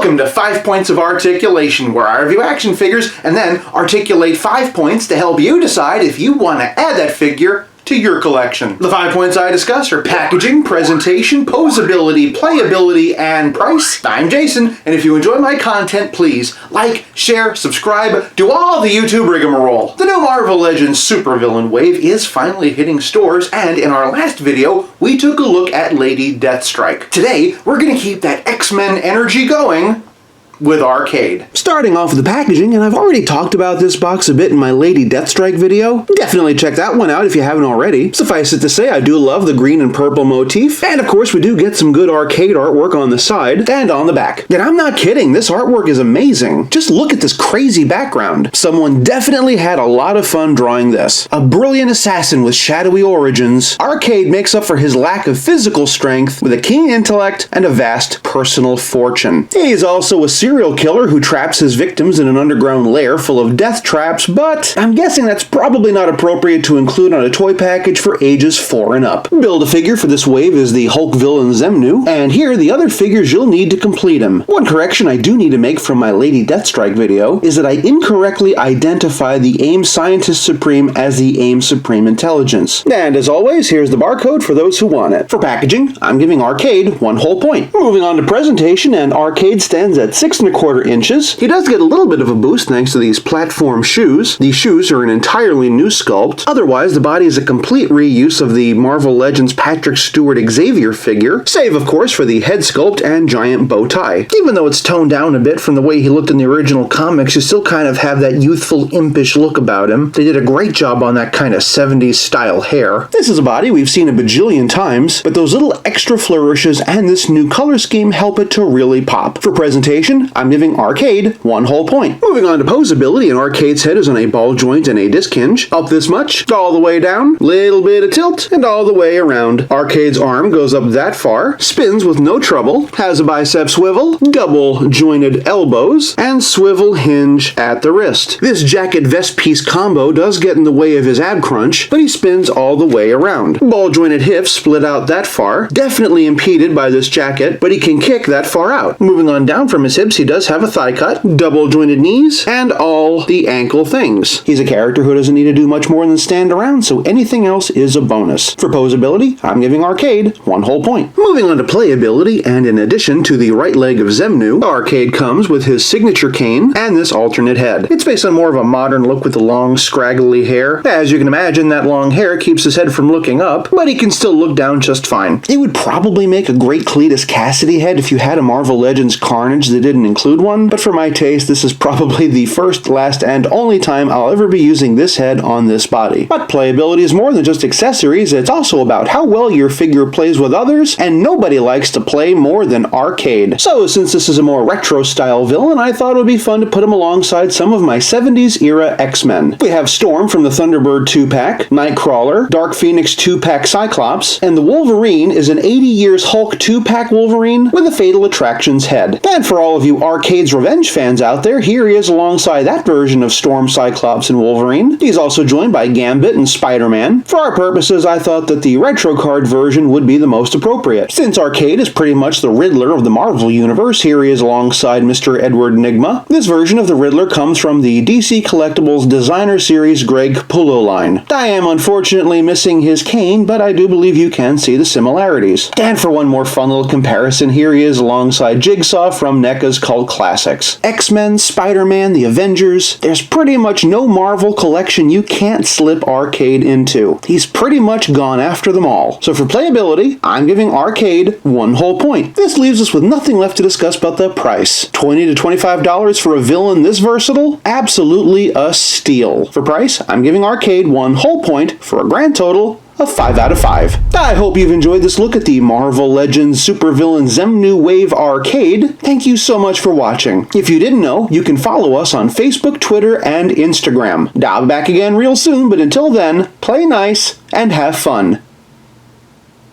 Welcome to 5 Points of Articulation, where I review action figures and then articulate 5 points to help you decide if you want to add that figure to your collection. The 5 points I discuss are packaging, presentation, posability, playability, and price. I'm Jason, and if you enjoy my content, please like, share, subscribe, do all the YouTube rigmarole. The new Marvel Legends Super-Villain wave is finally hitting stores, and in our last video, we took a look at Lady Deathstrike. Today, we're gonna keep that X-Men energy going with Arcade. Starting off with the packaging, and I've already talked about this box a bit in my Lady Deathstrike video. Definitely check that one out if you haven't already. Suffice it to say, I do love the green and purple motif, and of course we do get some good Arcade artwork on the side and on the back. And I'm not kidding, this artwork is amazing. Just look at this crazy background. Someone definitely had a lot of fun drawing this. A brilliant assassin with shadowy origins, Arcade makes up for his lack of physical strength with a keen intellect and a vast personal fortune. He's also a serial killer who traps his victims in an underground lair full of death traps, but I'm guessing that's probably not appropriate to include on a toy package for ages 4 and up. Build-A-Figure for this wave is the Hulk-Villain Xemnu, and here are the other figures you'll need to complete him. One correction I do need to make from my Lady Deathstrike video is that I incorrectly identify the AIM Scientist Supreme as the AIM Supreme Intelligence. And as always, here's the barcode for those who want it. For packaging, I'm giving Arcade 1 whole point. Moving on to presentation, and Arcade stands at 6¼ inches. He does get a little bit of a boost thanks to these platform shoes. These shoes are an entirely new sculpt. Otherwise, the body is a complete reuse of the Marvel Legends Patrick Stewart Xavier figure, save of course for the head sculpt and giant bow tie. Even though it's toned down a bit from the way he looked in the original comics, you still kind of have that youthful, impish look about him. They did a great job on that kind of 70s style hair. This is a body we've seen a bajillion times, but those little extra flourishes and this new color scheme help it to really pop. For presentation, I'm giving Arcade 1 whole point. Moving on to posability, and Arcade's head is on a ball joint and a disc hinge. Up this much, all the way down, little bit of tilt, and all the way around. Arcade's arm goes up that far, spins with no trouble, has a bicep swivel, double jointed elbows, and swivel hinge at the wrist. This jacket vest piece combo does get in the way of his ab crunch, but he spins all the way around. Ball jointed hips split out that far, definitely impeded by this jacket, but he can kick that far out. Moving on down from his hips, he does have a thigh cut, double jointed knees, and all the ankle things. He's a character who doesn't need to do much more than stand around, so anything else is a bonus. For posability, I'm giving Arcade 1 whole point. Moving on to playability, and in addition to the right leg of Xemnu, Arcade comes with his signature cane and this alternate head. It's based on more of a modern look with the long, scraggly hair. As you can imagine, that long hair keeps his head from looking up, but he can still look down just fine. It would probably make a great Cletus Cassidy head if you had a Marvel Legends Carnage that didn't include one, but for my taste, this is probably the first, last, and only time I'll ever be using this head on this body. But playability is more than just accessories, it's also about how well your figure plays with others, and nobody likes to play more than Arcade. So since this is a more retro-style villain, I thought it would be fun to put him alongside some of my 70s era X-Men. We have Storm from the Thunderbird 2-pack, Nightcrawler, Dark Phoenix 2-pack Cyclops, and the Wolverine is an 80 years Hulk 2-pack Wolverine with a Fatal Attractions head. And for all of you Arcade's Revenge fans out there, here he is alongside that version of Storm, Cyclops, and Wolverine. He's also joined by Gambit and Spider-Man. For our purposes, I thought that the retro card version would be the most appropriate. Since Arcade is pretty much the Riddler of the Marvel Universe, here he is alongside Mr. Edward Nygma. This version of the Riddler comes from the DC Collectibles Designer Series Greg Capullo line. I am unfortunately missing his cane, but I do believe you can see the similarities. And for one more fun little comparison, here he is alongside Jigsaw from NECA's Cult Classics. X-Men, Spider-Man, the Avengers, there's pretty much no Marvel collection you can't slip Arcade into. He's pretty much gone after them all. So for playability, I'm giving Arcade 1 whole point. This leaves us with nothing left to discuss but the price. $20 to $25 for a villain this versatile? Absolutely a steal. For price, I'm giving Arcade 1 whole point for a grand total of 5 out of 5. I hope you've enjoyed this look at the Marvel Legends Super-Villain Xemnu Wave Arcade. Thank you so much for watching. If you didn't know, you can follow us on Facebook, Twitter, and Instagram. I'll be back again real soon, but until then, play nice and have fun.